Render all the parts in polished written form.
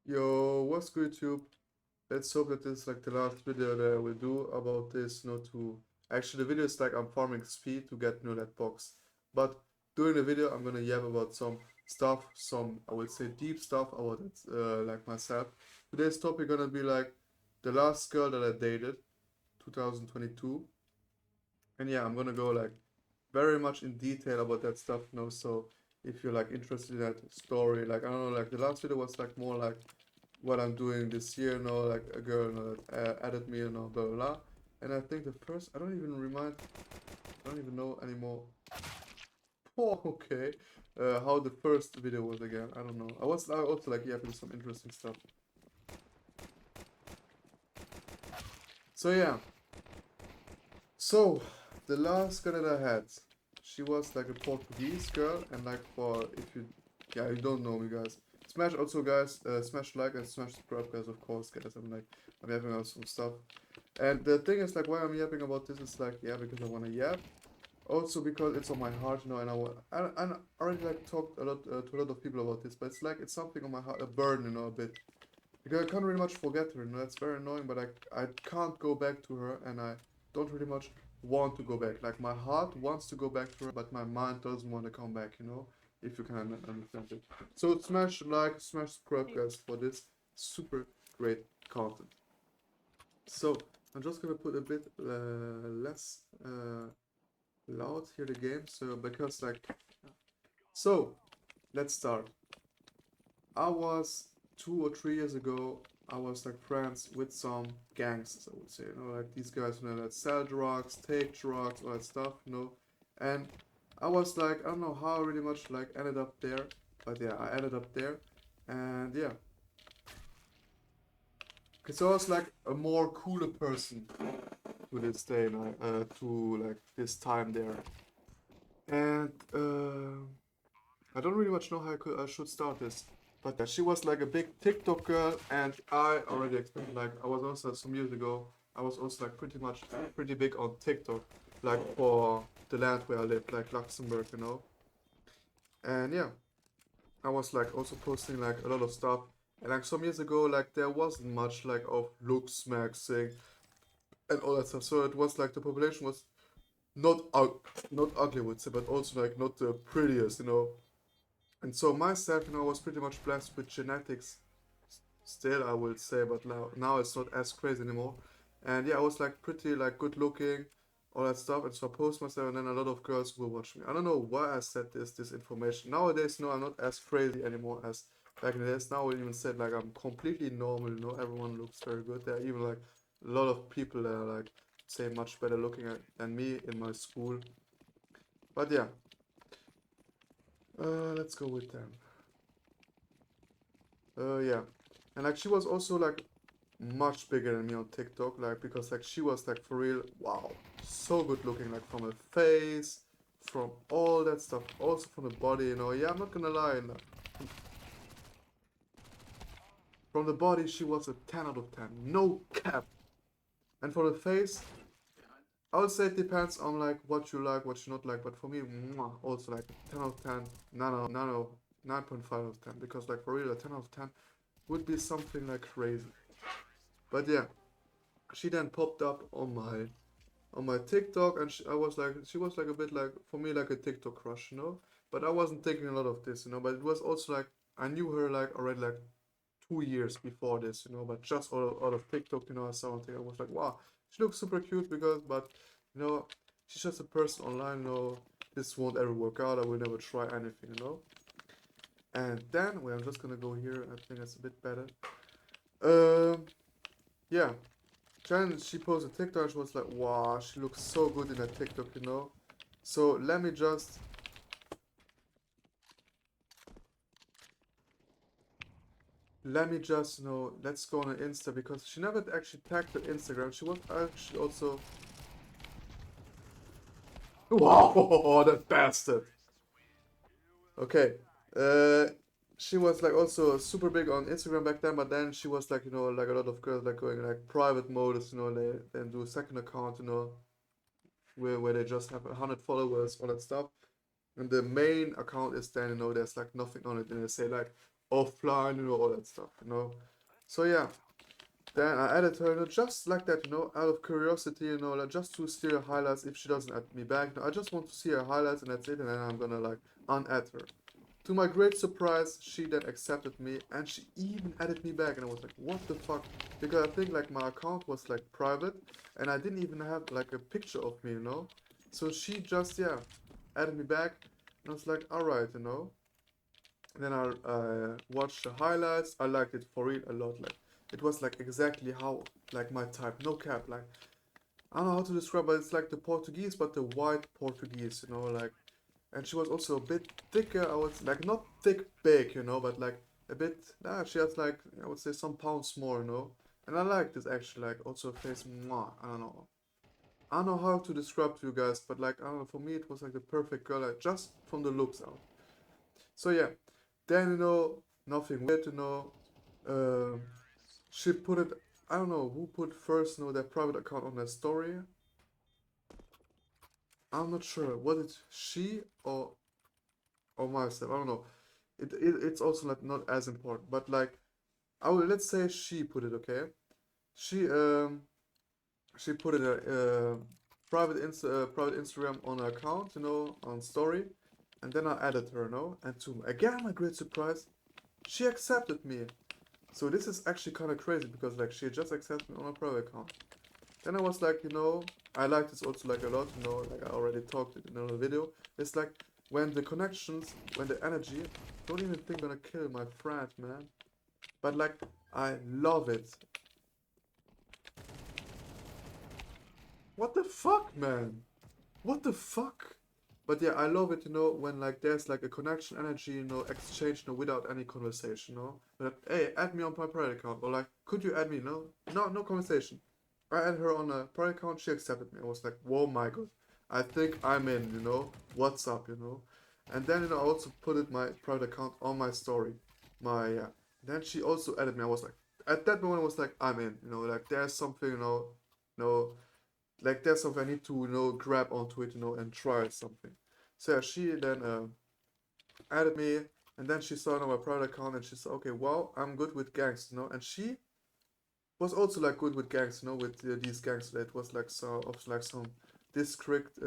Yo, what's good, YouTube? Let's hope that this is like the last video that I will do about this, to actually the video is like I'm farming speed to get that box. But during the video I'm gonna yap about some stuff, some I would say deep stuff about it, like myself. Today's topic gonna be like the last girl that I dated, 2022. And yeah, I'm gonna go like very much in detail about that stuff, so if you're like interested in that story, like I don't know, like the last video was like more like what I'm doing this year, like a girl, that added me, blah blah blah. And I think the first, I don't even know anymore. Oh, okay. How the first video was again, I don't know. I also like, yeah, some interesting stuff. So yeah, so the last girl that I had, she was like a Portuguese girl, and like for if you, yeah, you don't know me, guys. Smash also, guys. Smash like and smash subscribe, guys. Of course, guys. I'm having out some stuff. And the thing is, like, why I'm yapping about this is like, yeah, because I want to yap. Also because it's on my heart, and I already like talked a lot to a lot of people about this, but it's like it's something on my heart, a burden, a bit. Because I can't really much forget her, that's very annoying, but I can't go back to her, and I don't really much want to go back. Like my heart wants to go back to her, but my mind doesn't want to come back, if you can understand it. So smash like, smash subscribe, guys, for this super great content. So I'm just gonna put a bit less loud here the game, so because like, so let's start. I was 2 or 3 years ago. I was like friends with some gangsters, I would say, like these guys, that sell drugs, take drugs, all that stuff, and I was like, I don't know how I really much like ended up there, but yeah, I ended up there, and yeah, because I was like a more cooler person to this day, to like this time there. And I don't really much know how I should start this. But yeah, she was like a big TikTok girl, and I already explained, like, I was also some years ago, I was also like pretty big on TikTok, like for the land where I lived, like Luxembourg. And yeah, I was like also posting like a lot of stuff. And like some years ago, like there wasn't much like of looks maxing and all that stuff. So it was like the population was not ugly, I would say, but also like not the prettiest. And so myself, was pretty much blessed with genetics still, I would say, but now it's not as crazy anymore. And yeah, I was like pretty like good looking, all that stuff, and so I post myself, and then a lot of girls will watch me. I don't know why I said this information. Nowadays, no, I'm not as crazy anymore as back in the days. Now I even said like I'm completely normal, everyone looks very good. There are even like a lot of people that are like say much better looking than me in my school. But yeah, let's go with them. Yeah. And like she was also like much bigger than me on TikTok, like because like she was like for real, wow, so good looking, like from her face, from all that stuff, also from the body, Yeah, I'm not gonna lie, like, from the body she was a 10 out of 10, no cap. And for the face, I would say it depends on like what you like, what you not like, but for me, mwah, also like a 10 out of 10, 9.5 out of 10, because like for real, a 10 out of 10 would be something like crazy. But yeah, she then popped up on my TikTok, and she was like a bit like for me like a TikTok crush. But I wasn't thinking a lot of this. But it was also like I knew her like already like 2 years before this. But just out of TikTok, I saw something. I was like, wow, she looks super cute but you know, she's just a person online. This won't ever work out. I will never try anything. And then, wait, I'm just gonna go here. I think that's a bit better. Yeah, Jen, she posted TikTok. She was like, "Wow, she looks so good in that TikTok." So let me just, let's go on her Insta because she never actually tagged her Instagram. She was actually also, wow, that bastard. Okay, uh, she was like also super big on Instagram back then, but then she was like, like a lot of girls like going like private modus. They then do a second account, where they just have 100 followers, all that stuff. And the main account is then, there's like nothing on it. And they say like, offline, you know, all that stuff, you know. So yeah, then I added her, you know, just like that, you know, out of curiosity, you know, like just to see her highlights if she doesn't add me back. No, I just want to see her highlights and that's it, and then I'm gonna like unadd her. To my great surprise, she then accepted me and she even added me back, and I was like, what the fuck? Because I think like my account was like private and I didn't even have like a picture of me, you know. So she just, yeah, added me back and I was like, alright, you know. And then I watched the highlights. I liked it for real a lot. Like it was like exactly how like my type, no cap. Like I don't know how to describe, but it's like the Portuguese, but the white Portuguese, you know, like. And she was also a bit thicker. I was like not thick, big, you know, but like a bit. Nah, she has like I would say some pounds more, you know. And I like this actually. Like also her face, mwah, I don't know. I don't know how to describe to you guys, but like I don't know. For me, it was like the perfect girl, like just from the looks out. So yeah, then you know nothing weird, you know. Um, she put it. I don't know who put first, you know, their private account on their story. I'm not sure. Was it she or myself? I don't know. It's also like not as important, but like I will let's say she put it. Okay, she um she put it private Instagram on her account, you know, on story, and then I added her, you know, and to again my great surprise, she accepted me. So this is actually kind of crazy because like she just accepted me on a private account. Then I was like, you know, I like this also like a lot, you know, like I already talked in another video. It's like when the connections, when the energy, don't even think gonna kill my friend, man. But like, I love it. What the fuck, man? What the fuck? But yeah, I love it, you know, when like there's like a connection, energy, you know, exchange, you know, without any conversation, you know. But hey, add me on my private account, or like, could you add me? No, no conversation. I added her on a private account. She accepted me. I was like, whoa, my god, I think I'm in, you know. What's up, you know? And then you know, I also put it my private account on my story, my yeah. Then she also added me. I was like, at that moment, I was like, I'm in, you know, like there's something, you know, like there's something I need to, you know, grab onto it, you know, and try something. So yeah, she then added me, and then she saw on my private account, and she said, okay, well, I'm good with gangs, you know, and she was also like good with gangs, you know, with these gangs. That was like so of like some district.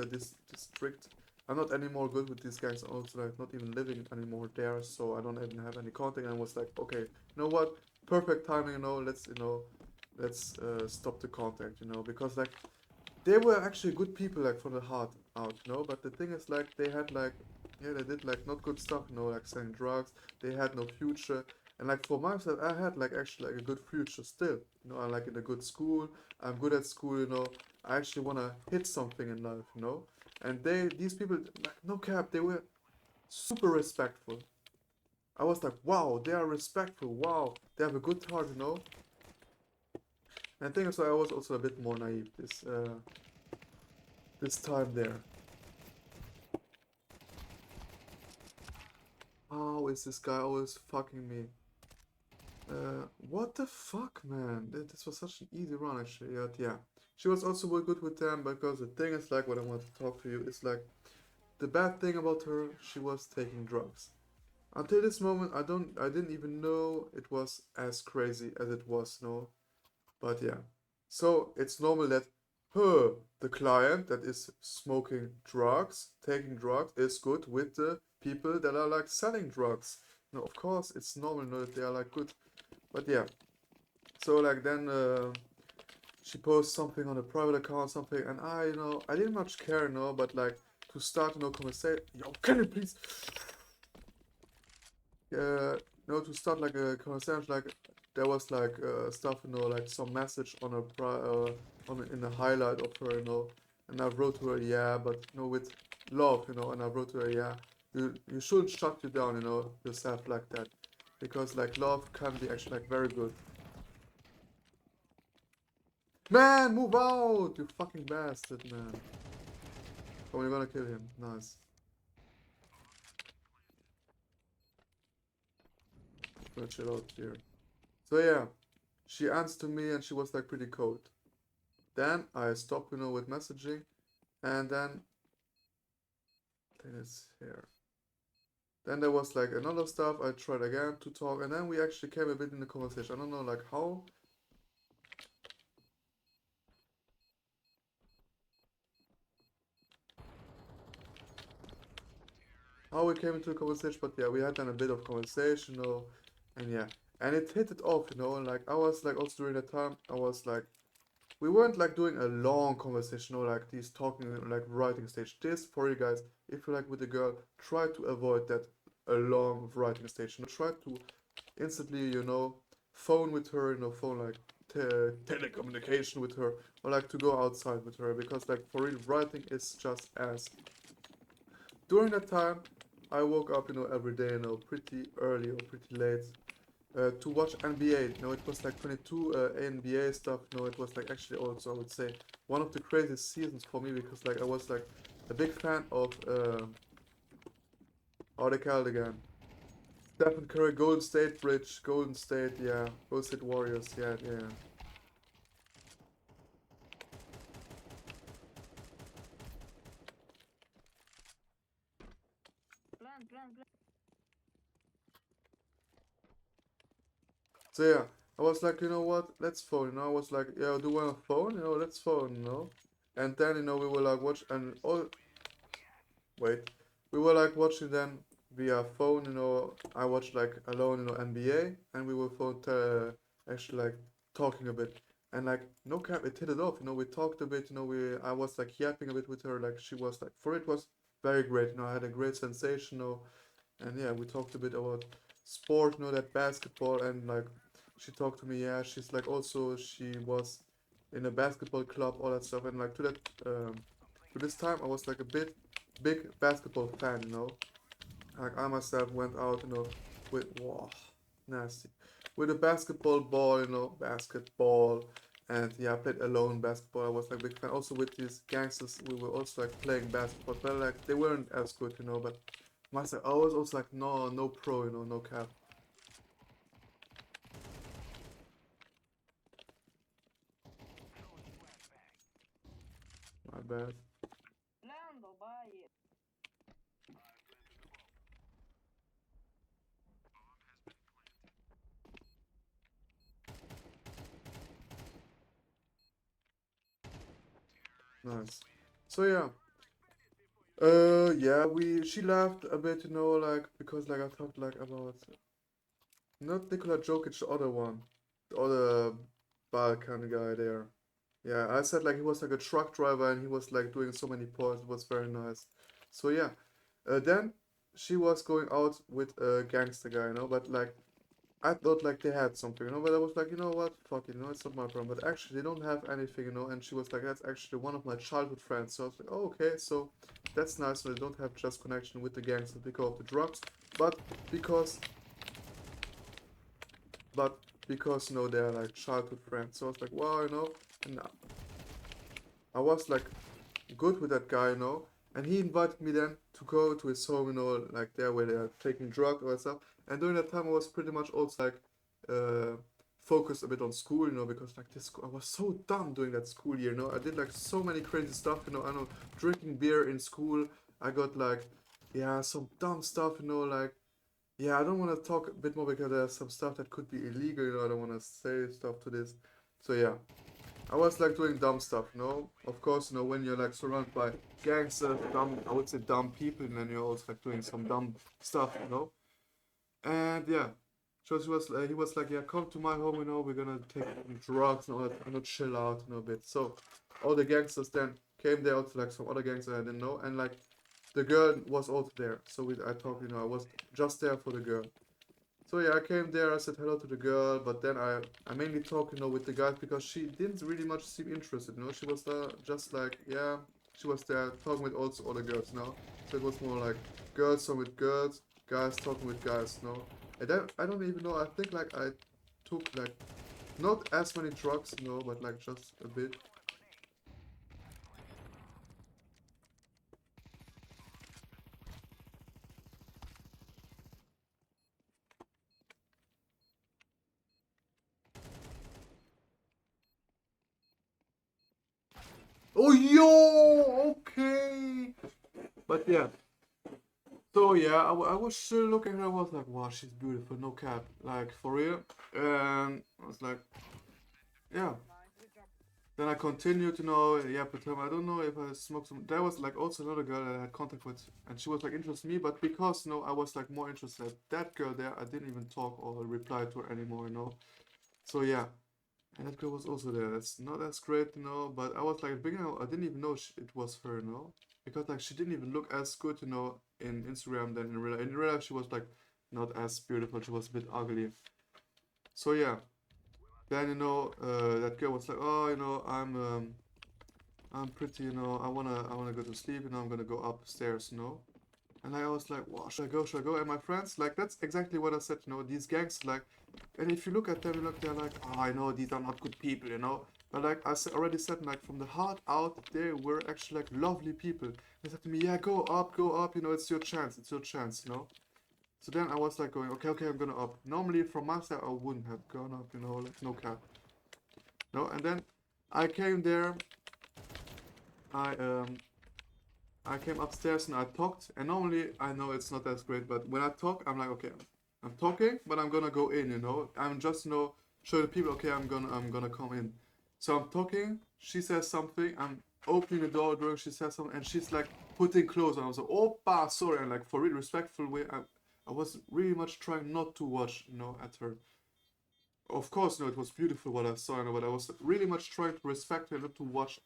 I'm not anymore good with these gangs. I'm also like not even living anymore there, so I don't even have any contact. And I was like, okay, you know what? Perfect timing, you know. Let's stop the contact, you know, because like they were actually good people like from the heart out, you know. But the thing is like they had like yeah they did like not good stuff, you know, like selling drugs. They had no future, and like for myself, I had like actually like a good future still. You know, I'm like in a good school. I'm good at school. You know, I actually wanna hit something in life. You know, and these people like no cap, they were super respectful. I was like, wow, they are respectful. Wow, they have a good heart. You know, and I think so. I was also a bit more naive this time there. How is this guy always fucking me? What the fuck, man? This was such an easy run, actually. Yeah. She was also very good with them because the thing is, like, what I want to talk to you is like the bad thing about her. She was taking drugs. Until this moment, I didn't even know it was as crazy as it was, no. But yeah. So it's normal that her, the client that is smoking drugs, taking drugs, is good with the people that are like selling drugs. No, of course, it's normal, no, that they are like good. But yeah, so like then she posts something on a private account, something, and you know, I didn't much care, no, but like to start, you know, conversation. Yo, can you please, to start like a conversation, like there was like stuff, you know, like some message on a on in the highlight of her, you know, and I wrote to her, yeah, but you know, with love, you know, and I wrote to her, yeah, you shouldn't shut you down, you know, yourself like that, because like love can be actually like very good. Man, move out! You fucking bastard, man. Oh, you're gonna kill him. Nice. Gonna chill out here. So yeah, she answered me and she was like pretty cold. Then I stopped, you know, with messaging, and then it's here. Then there was like another stuff. I tried again to talk, and then we actually came a bit in the conversation. I don't know like how we came into the conversation, but yeah, we had then a bit of conversation, you know, and yeah, and it hit it off, you know. Like I was like also during that time, I was like we weren't like doing a long conversation or like these talking like writing stage. This for you guys, if you're like with a girl, try to avoid that a long writing stage. You know, try to instantly, you know, phone with her, you know, phone like telecommunication with her, or like to go outside with her because like for real writing is just as. During that time, I woke up, you know, every day, you know, pretty early or pretty late to watch NBA. You know, it was like 22 NBA stuff. You know, it was like actually also I would say one of the craziest seasons for me because like I was like a big fan of how they call it again. Stephen Curry, Golden State Bridge, Golden State, yeah, Golden State Warriors, yeah, yeah. So yeah, I was like, you know what, let's phone. You know, I was like, yeah, do you want a phone? You know, let's phone. You know, and then you know we were like watch and all. Wait, we were like watching then via phone. You know, I watched like alone, you know, NBA, and we were phone actually like talking a bit. And like no cap, it hit it off. You know, we talked a bit. You know, I was like yapping a bit with her. Like she was like for it was very great. You know, I had a great sensation. You know, and yeah, we talked a bit about sport. You know, that basketball and like she talked to me. Yeah, she's like also she was in a basketball club, all that stuff. And like to this time, I was like a big basketball fan, you know. Like I myself went out, you know, with wow, nasty, with a basketball ball, you know, basketball, and yeah, I played alone basketball. I was like a big fan. Also with these gangsters, we were also like playing basketball, but like they weren't as good, you know. But myself, I was also like no pro, you know, no cap. My bad. Nice. So yeah. Yeah, she laughed a bit, you know, like because like I talked like about not Nikola Jokic, the other one, the other Balkan guy there. Yeah, I said like he was like a truck driver and he was like doing so many points. It was very nice. So yeah, then she was going out with a gangster guy, you know, but like I thought like they had something, you know, but I was like, you know what, fuck it, you know, it's not my problem. But actually, they don't have anything, you know. And she was like, that's actually one of my childhood friends. So I was like, oh, okay, so that's nice. So they don't have just connection with the gangster because of the drugs, but because but because you know they're like childhood friends. So I was like, wow, you know, and I was like good with that guy, you know, and he invited me then to go to his home, you know, like there where they are taking drugs or stuff. And during that time, I was pretty much also like uh, focused a bit on school, you know, because like this, I was so dumb during that school year, you know. I did like so many crazy stuff, you know. I know drinking beer in school. I got like, yeah, some dumb stuff, you know, like yeah, I don't want to talk a bit more because there's some stuff that could be illegal, you know. I don't want to say stuff to this. So yeah, I was like doing dumb stuff, you know. Of course, you know, when you're like surrounded by gangsters, dumb, I would say dumb people, and then you're also like doing some dumb stuff, you know. And yeah, so he was like, yeah, come to my home, you know, we're gonna take some drugs and all that, and not chill out, you know, a bit. So all the gangsters then came there, also like some other gangsters I didn't know, and like the girl was also there. So I talked, you know, I was just there for the girl. So yeah, I came there, I said hello to the girl, but then I mainly talked, you know, with the guys because she didn't really much seem interested, you know. She was just like, yeah, she was there talking with also other girls, you know. So it was more like girls talking with girls, guys talking with guys, you know. And then I don't even know, I think like I took like not as many drugs, you know, but like just a bit. Oh yo, okay. But yeah, So yeah, I was still looking at her. I was like, wow, she's beautiful, no cap, like for real. And I was like, yeah. Then I continued, yeah, but I don't know if I smoked some. There was like also another girl that I had contact with, and she was like interested in me, but because I was like more interested. That girl there, I didn't even talk or reply to her anymore. So yeah, and that girl was also there. That's not as great. But I was like, at the beginning, I didn't even know it was her. Because like she didn't even look as good in Instagram than in real life. In real life, she was like not as beautiful. She was a bit ugly. So yeah, then that girl was like, oh, I'm pretty. I wanna go to sleep. I'm gonna go upstairs. And I was like, wow, should I go? Should I go? And my friends, like, that's exactly what I said. These gangs, like, and if you look at them, they're like, oh, I know these are not good people. But like already said, like, from the heart out, they were actually like lovely people. They said to me, yeah, go up, it's your chance, So then I was like going, okay, okay, I'm gonna up. Normally from my side, I wouldn't have gone up, like, no cap. No, and then I came there, I, um, I came upstairs and I talked, and normally I know it's not as great, but when I talk, I'm like, okay, I'm talking, but I'm gonna go in. I'm just show the people, okay, I'm gonna come in. So I'm talking, she says something, I'm opening the door, she says something, and she's like putting clothes on. I was like, Opa, sorry, and like for really respectful way, I was really much trying not to watch at her. Of course, it was beautiful what I saw, but I was really much trying to respect her, not to watch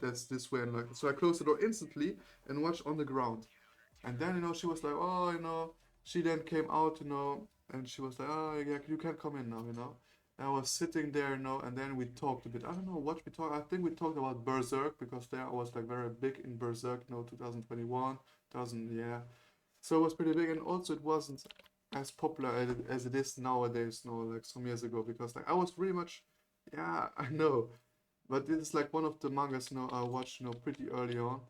this way, and like so I closed the door instantly and watched on the ground. And then she was like, oh. She then came out and she was like, oh yeah, you can come in now. And I was sitting there and then we talked a bit. I don't know what we talked. I think we talked about Berserk because there I was like very big in Berserk 2021, 2000, yeah. So it was pretty big, and also it wasn't as popular as it is nowadays, like some years ago, because like I was really much, yeah, I know, but this is like one of the mangas I watched pretty early on,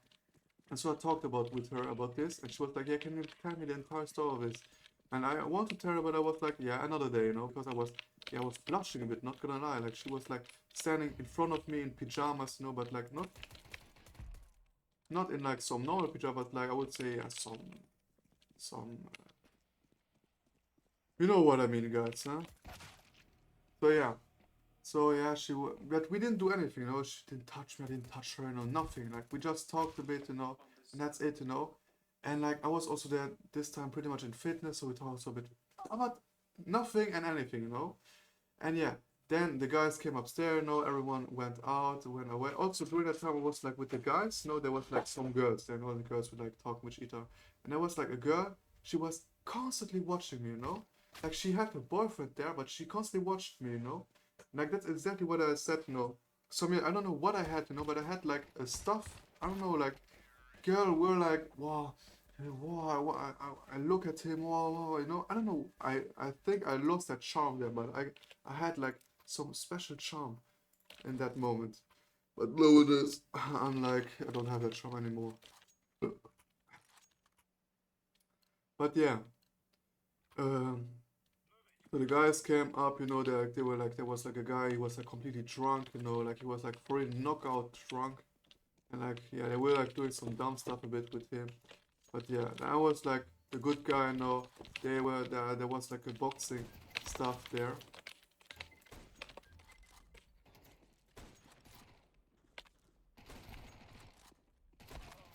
and so I talked about with her about this, and she was like, yeah, can you tell me the entire story of this? And I wanted to tell her, but I was like, yeah, another day, because I was blushing a bit, not gonna lie, like she was like standing in front of me in pajamas, but like not in like some normal pajamas, but like I would say some you know what I mean, guys, huh? So yeah, but we didn't do anything. She didn't touch me, I didn't touch her, nothing. Like we just talked a bit, and that's it. And like I was also there this time pretty much in fitness, so we talked a bit about nothing and anything. And yeah, then the guys came upstairs, everyone went out, went away. Also during that time I was like with the guys, there was like some girls there, the girls would like talk with each other. And there was like a girl, she was constantly watching me. Like she had her boyfriend there, but she constantly watched me. Like that's exactly what I said. So I mean, I don't know what I had, but I had like a stuff, I don't know, like girl were like, wow, wow, I look at him, wow, wow. I don't know. I think I lost that charm there, but I had like some special charm in that moment. But nowadays, I'm like, I don't have that charm anymore. But yeah, um, so the guys came up, they were like, there was like a guy, he was like completely drunk, like he was like for a knockout drunk. And like, yeah, they were like doing some dumb stuff a bit with him. But yeah, I was like the good guy. They were there. There was like a boxing stuff there.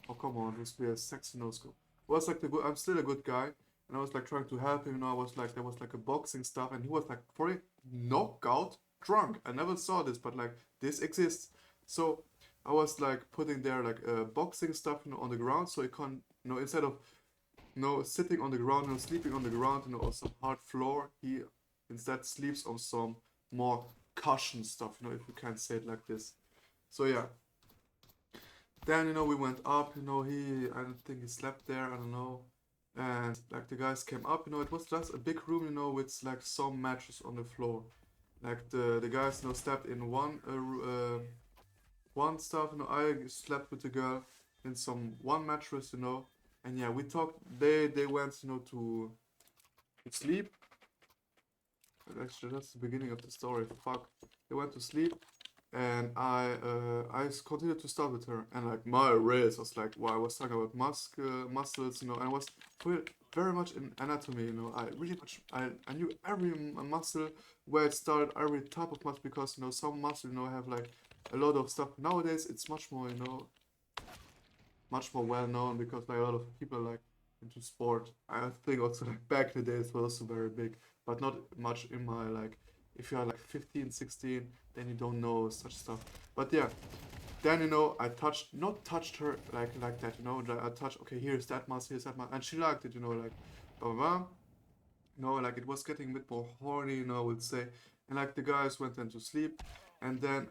Oh come on, this be a sexy no scope. Was like the good. I'm still a good guy, and I was like trying to help him. I was like there was like a boxing stuff, and he was like for a knockout drunk. I never saw this, but like this exists. So I was like putting there like boxing stuff on the ground, so he can't instead of sitting on the ground, sleeping on the ground, on some hard floor. He instead sleeps on some more cushion stuff, if you can say it like this. So yeah. Then we went up. I don't think he slept there. I don't know. And like the guys came up. It was just a big room. With like some mattress on the floor. Like the guys slept in one stuff. I slept with the girl in some one mattress. And yeah, we talked. They went to sleep. Actually, that's the beginning of the story. Fuck. They went to sleep. and I continued to start with her, and like my race was like, well, I was talking about muscles, you know, and I was very much in anatomy, you know. I really much I knew every muscle, where it started, every type of muscle, because you know some muscle, you know, have like a lot of stuff. Nowadays it's much more, you know, much more well known, because like a lot of people like into sport. I think also like back in the days was also very big, but not much in my like, if you are like 15, 16, then you don't know such stuff. But yeah, then you know I touched, not touched her like that, you know, I touched, okay, here's that muscle, here's that muscle, and she liked it, you know, like blah blah blah. You know, like it was getting a bit more horny, you know, I would say. And like the guys went then to sleep, and then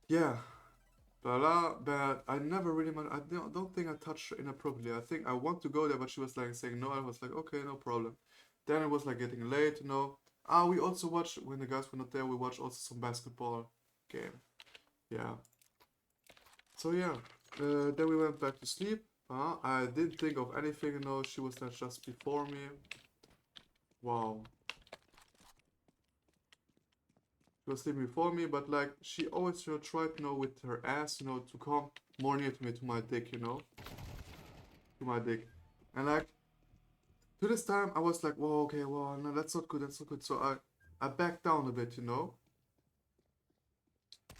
yeah, blah blah, but I never really I don't think I touched her inappropriately. I think I want to go there, but she was like saying no. I was like, okay, no problem. Then it was like getting late, you know. Ah, we also watched, when the guys were not there, we watched also some basketball game. Yeah. So yeah, then we went back to sleep. I didn't think of anything, you know. She was there just before me. Wow. She was sleeping before me, but like she always, you know, tried, you know, with her ass, you know, to come more near to me, to my dick, you know, to my dick. And like to this time, I was like, whoa, okay, well, no, that's not good, that's not good. So I backed down a bit, you know.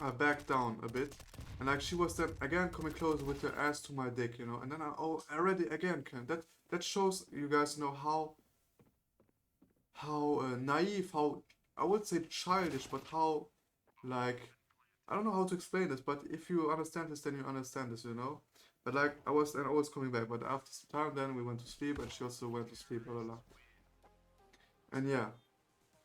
I backed down a bit, and like she was then again coming closer with her ass to my dick, you know. And then I already again can that shows you guys, you know, how naive, how, I would say childish, but how like, I don't know how to explain this, but if you understand this, then you understand this, you know. But like I was then always coming back, but after some time, then we went to sleep, and she also went to sleep, blah blah blah. And yeah,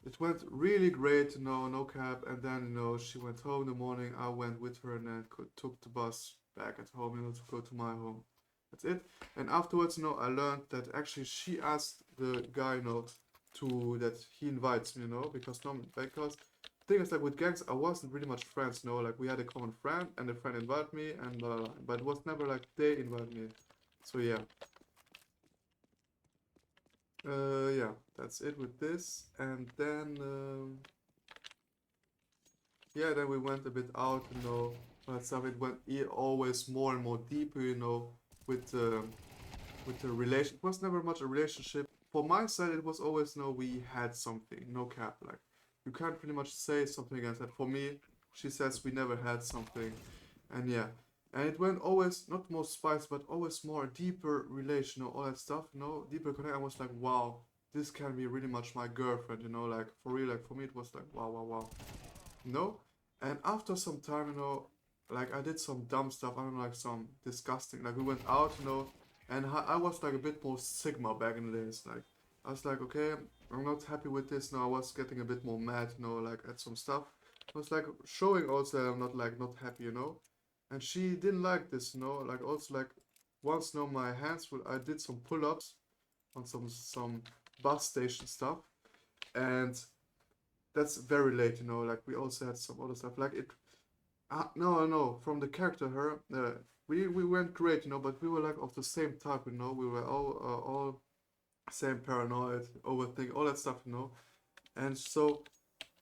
it went really great, you know, no cap. And then, you know, she went home in the morning. I went with her, and then took the bus back at home, you know, to go to my home. That's it. And afterwards, you know, I learned that actually she asked the guy, you know, to that he invites me, you know, because normally, because thing is like with gangs, I wasn't really much friends, you know, like we had a common friend, and the friend invited me, and but it was never like they invited me. So yeah, yeah, that's it with this. And then yeah, then we went a bit out, you know, but stuff. It went always more and more deeper, you know, with with the relation. It was never much a relationship. For my side, it was always, you know, we had something, no cap. Like you can't pretty much say something against that. For me, she says we never had something, and yeah, and it went always not more spice, but always more deeper relation, you know, all that stuff, you know, deeper connect. I was like, wow, this can be really much my girlfriend, you know, like for real. Like for me, it was like wow, wow, wow. No. And after some time, you know, like I did some dumb stuff. I don't know, like some disgusting. Like we went out, you know, and I was like a bit more Sigma back in the days. Like I was like, okay, I'm not happy with this. No, I was getting a bit more mad, you know, like at some stuff. I was like showing also that I'm not like not happy, you know. And she didn't like this, you know. Like also like once, you know, my hands were, I did some pull-ups on some bus station stuff, and that's very late, you know. Like we also had some other stuff. Like it, no, no, from the character her, we went great, you know. But we were like of the same type, you know. We were all same paranoid, overthink, all that stuff, you know. And so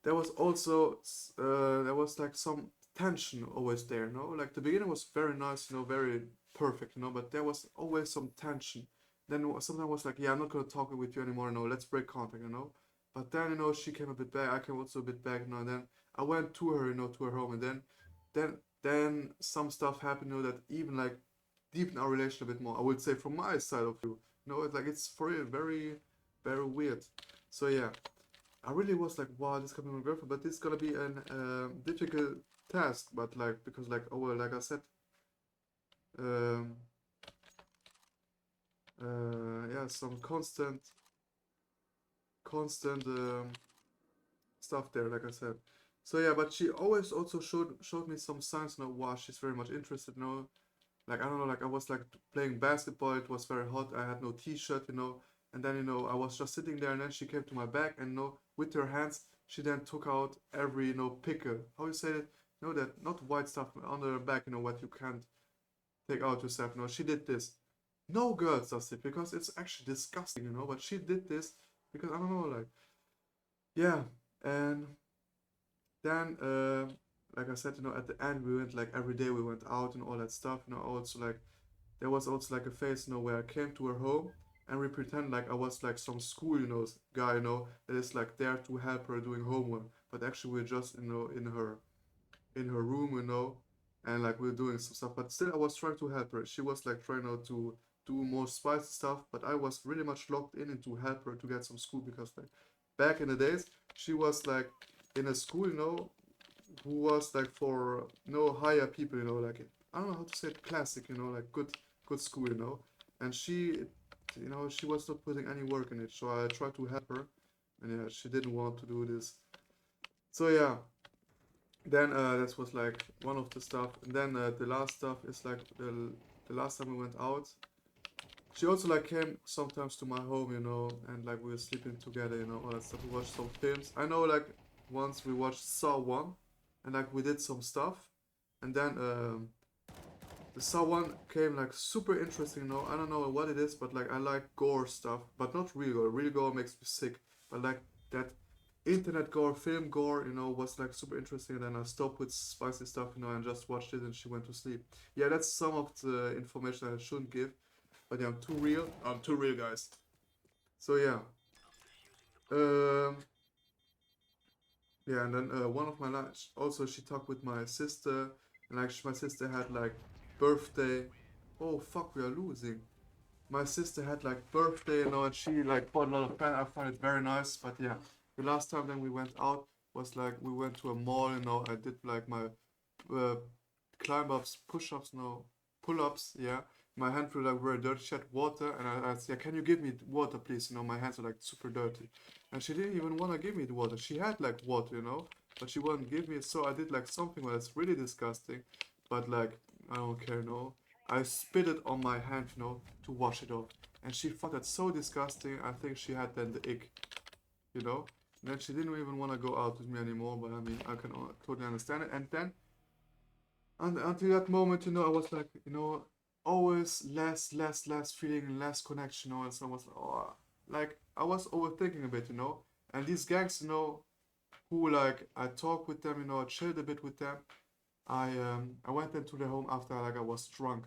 there was also there was like some tension always there, you know. Like the beginning was very nice, you know, very perfect, you know. But there was always some tension. Then sometimes was like, yeah, I'm not gonna talk with you anymore, you know. Let's break contact, you know. But then, you know, she came a bit back. I came also a bit back, you know. And then I went to her, you know, to her home, and then some stuff happened, you know, that even like deepened our relation a bit more. I would say from my side of view, you know, it's like it's for real very, very weird. So yeah, I really was like, wow, this could be my girlfriend, but this is gonna be an difficult task. But like because like oh well, like I said, um, yeah, some constant stuff there, like I said. So yeah, but she always also showed me some signs. You know, wow, she's very much interested. You know, like I don't know, like I was like playing basketball. It was very hot. I had no t-shirt, you know, and then you know I was just sitting there, and then she came to my back, and you know, with her hands, she then took out every, you know, picker. How you say it? You know, that not white stuff under her back. You know what you can't take out yourself. You know, she did this. No girl does it because it's actually disgusting. You know, but she did this because I don't know, like yeah, and then, like I said, at the end we went like every day we went out and all that stuff. Also like there was also like a phase, where I came to her home and we pretend like I was like some school, guy, that is like there to help her doing homework. But actually we're just, in her room, and like we are doing some stuff. But still, I was trying to help her. She was like trying out to do more spicy stuff, but I was really much locked in to help her to get some school because like back in the days, she was like in a school, who was like for higher people, like I don't know how to say it, classic, like good school, and she was not putting any work in it. So I tried to help her, and yeah, she didn't want to do this. So yeah, then that was like one of the stuff, and then the last stuff is like the last time we went out. She also like came sometimes to my home, and like we were sleeping together, all that stuff. We watched some films. I know like once we watched Saw 1, and like we did some stuff, and then the Saw 1 came like super interesting, I don't know what it is, but like I like gore stuff, but not real gore. Real gore makes me sick, but like that internet gore, film gore, was like super interesting. And then I stopped with spicy stuff, and just watched it, and she went to sleep. Yeah, that's some of the information I shouldn't give, but yeah, I'm too real. I'm too real, guys. So yeah, um, yeah, and then one of my lunch also she talked with my sister, and like my sister had like birthday. Oh fuck, we are losing. My sister had like birthday, and she like bought a lot of pen. I find it very nice. But yeah, the last time then we went out was like we went to a mall. I did like my uh, climb ups, push ups, no, pull ups. Yeah, my hands were like very dirty. She had water, and I asked, yeah, can you give me water, please? My hands are like super dirty, and she didn't even want to give me the water. She had like water, but she wouldn't give me it. So I did like something that's really disgusting, but like I don't care, no. I spit it on my hand, to wash it off. And she found that so disgusting. I think she had then the ick, you know. And then she didn't even want to go out with me anymore. But I mean, I can totally understand it. And then, until that moment, I was like, always less feeling, less connection, And so I was like, oh, like I was overthinking a bit, And these gangs, who like I talked with them, I chilled a bit with them. I went into their home after like I was drunk.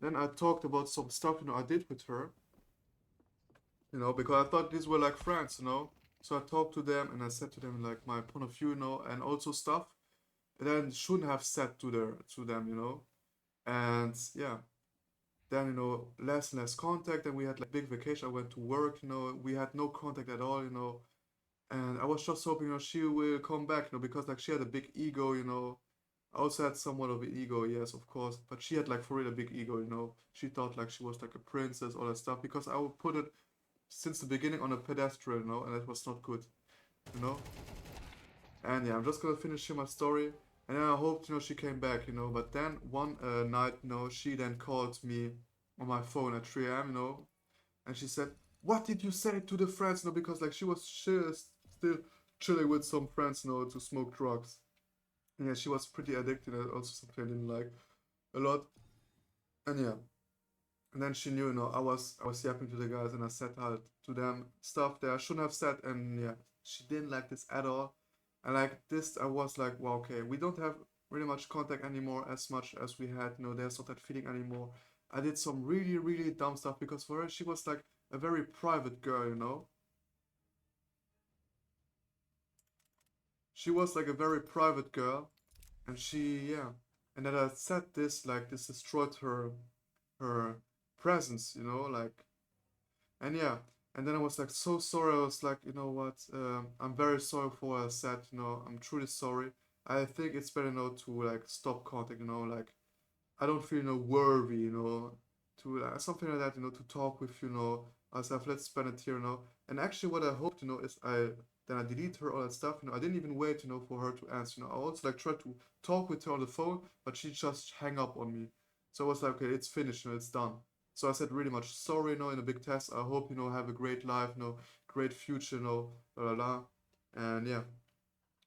Then I talked about some stuff, I did with her, because I thought these were like friends, So I talked to them and I said to them like my point of view, and also stuff that I shouldn't have said to them, And yeah, then less and less contact, and we had like big vacation. I went to work, we had no contact at all, And I was just hoping, she will come back, because like she had a big ego, I also had somewhat of an ego, yes, of course, but she had like for real a big ego, She thought like she was like a princess, all that stuff, because I would put it since the beginning on a pedestal, and that was not good, you know. And yeah, I'm just gonna finish here my story, and then I hoped, she came back, But then one night, she then called me on my phone at 3 a.m., and she said, "What did you say to the friends?" Because like she was still chilling with some friends, to smoke drugs. Yeah, she was pretty addicted. And also something I didn't like a lot. And yeah, and then she knew, I was yapping to the guys, and I said to them stuff that I shouldn't have said, and yeah, she didn't like this at all. And like this, I was like, well, okay, we don't have really much contact anymore as much as we had. There's not that feeling anymore. I did some really, really dumb stuff because for her, she was like a very private girl. She was like a very private girl, and yeah, and that I said this, like this destroyed her presence, like, and yeah, and then I was like so sorry. I was like, you know what, I'm very sorry for what I said, I'm truly sorry. I think it's better, to like stop contact, like I don't feel, worthy, to something like that, to talk with, myself. Let's spend it here, And actually, what I hoped, is I delete her, all that stuff. I didn't even wait, for her to answer. I also like tried to talk with her on the phone, but she just hang up on me. So I was like, okay, it's finished, it's done. So I said really much sorry, in a big test. I hope, have a great life, great future, blah blah blah. And yeah,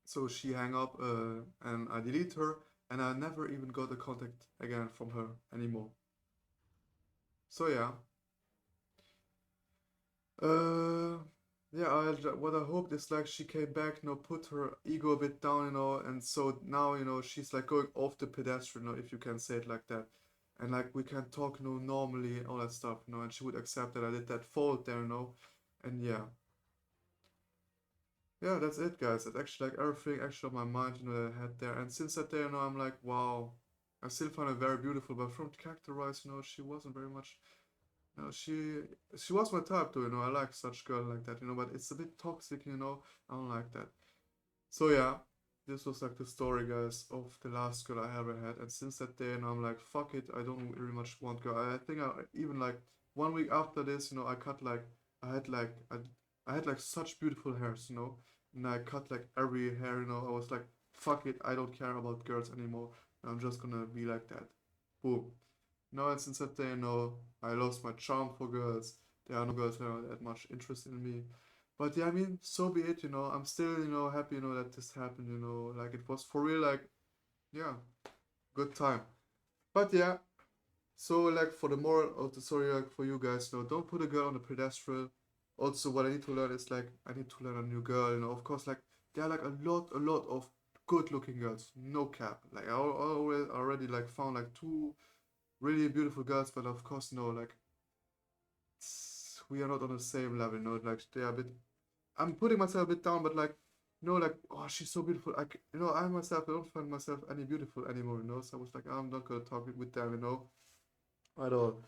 so she hang up, and I delete her, and I never even got a contact again from her anymore. So yeah, uh, yeah, what I hoped is like she came back, you know, put her ego a bit down, you know, and so now, you know, she's like going off the pedestrian, you know, if you can say it like that. And like we can talk, you know, normally, all that stuff, you know, and she would accept that I did that fault there, you know. And yeah. Yeah, that's it, guys. That's actually like everything actually on my mind, you know, that I had there. And since that day, you know, I'm like, wow, I still find her very beautiful, but from character-wise, you know, she wasn't very much. You know, she was my type too, you know. I like such girl like that, you know, but it's a bit toxic, you know. I don't like that. So yeah, this was like the story, guys, of the last girl I ever had. And since that day, you know, I'm like, fuck it, I don't really much want girl. I think I even like 1 week after this, you know, I cut like I had like I had like such beautiful hairs, you know, and I cut like every hair, you know. I was like, fuck it, I don't care about girls anymore. I'm just gonna be like that. Boom. No, and since that day, no, I lost my charm for girls. There are no girls that are that much interested in me. But yeah, I mean, so be it, you know. I'm still, you know, happy, you know, that this happened, you know. Like, it was for real, like, yeah, good time. But yeah, so, like, for the moral of the story, like, for you guys, you know, don't put a girl on the pedestal. Also, what I need to learn is, like, I need to learn a new girl, you know. Of course, like, there are, like, a lot of good looking girls. No cap. Like, already, like, found, like, two really beautiful girls, but of course, no, like we are not on the same level. No, like they are a bit. I'm putting myself a bit down, but like, you know, like oh, she's so beautiful. Like you know, I myself I don't find myself any beautiful anymore. You know, so I was like, I'm not gonna talk with them. You know, at all.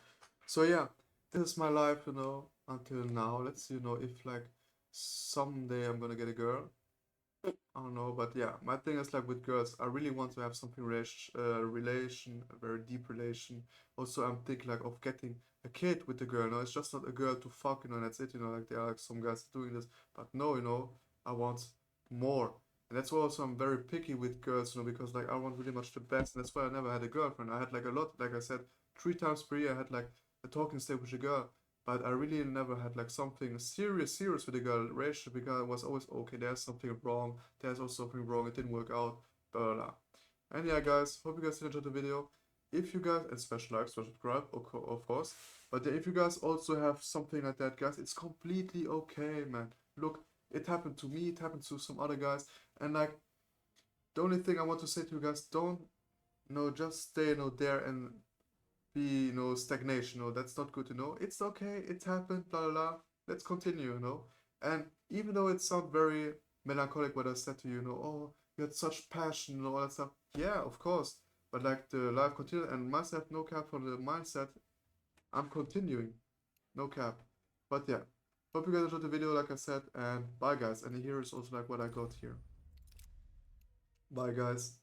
So yeah, this is my life. You know, until now. Let's see. You know, if like someday I'm gonna get a girl. I don't know, but yeah, my thing is like with girls, I really want to have something relation, a very deep relation. Also, I'm thinking like of getting a kid with the girl. No, it's just not a girl to fuck, you know, and that's it, you know, like there are like some guys doing this, but no, you know, I want more. And that's why also I'm very picky with girls, you know, because like I want really much the best, and that's why I never had a girlfriend. I had like a lot, like I said, 3 times per year I had like a talking stage with a girl, but I really never had like something serious with a girl relationship because I was always okay. There's something wrong. There's also something wrong. It didn't work out. Blah blah blah. And yeah, guys, hope you guys enjoyed the video. If you guys and special like, special subscribe, of course. But yeah, if you guys also have something like that, guys, it's completely okay, man. Look, it happened to me. It happened to some other guys. And like the only thing I want to say to you guys, don't just stay there and be stagnation, that's not good, it's okay, it happened, blah blah blah, let's continue, and even though it sounds very melancholic what I said to you, oh, you had such passion and all that stuff, yeah, of course, but like the life continued and myself, no cap for the mindset, I'm continuing, no cap. But yeah, hope you guys enjoyed the video like I said, and bye guys. And here is also like what I got here. Bye guys.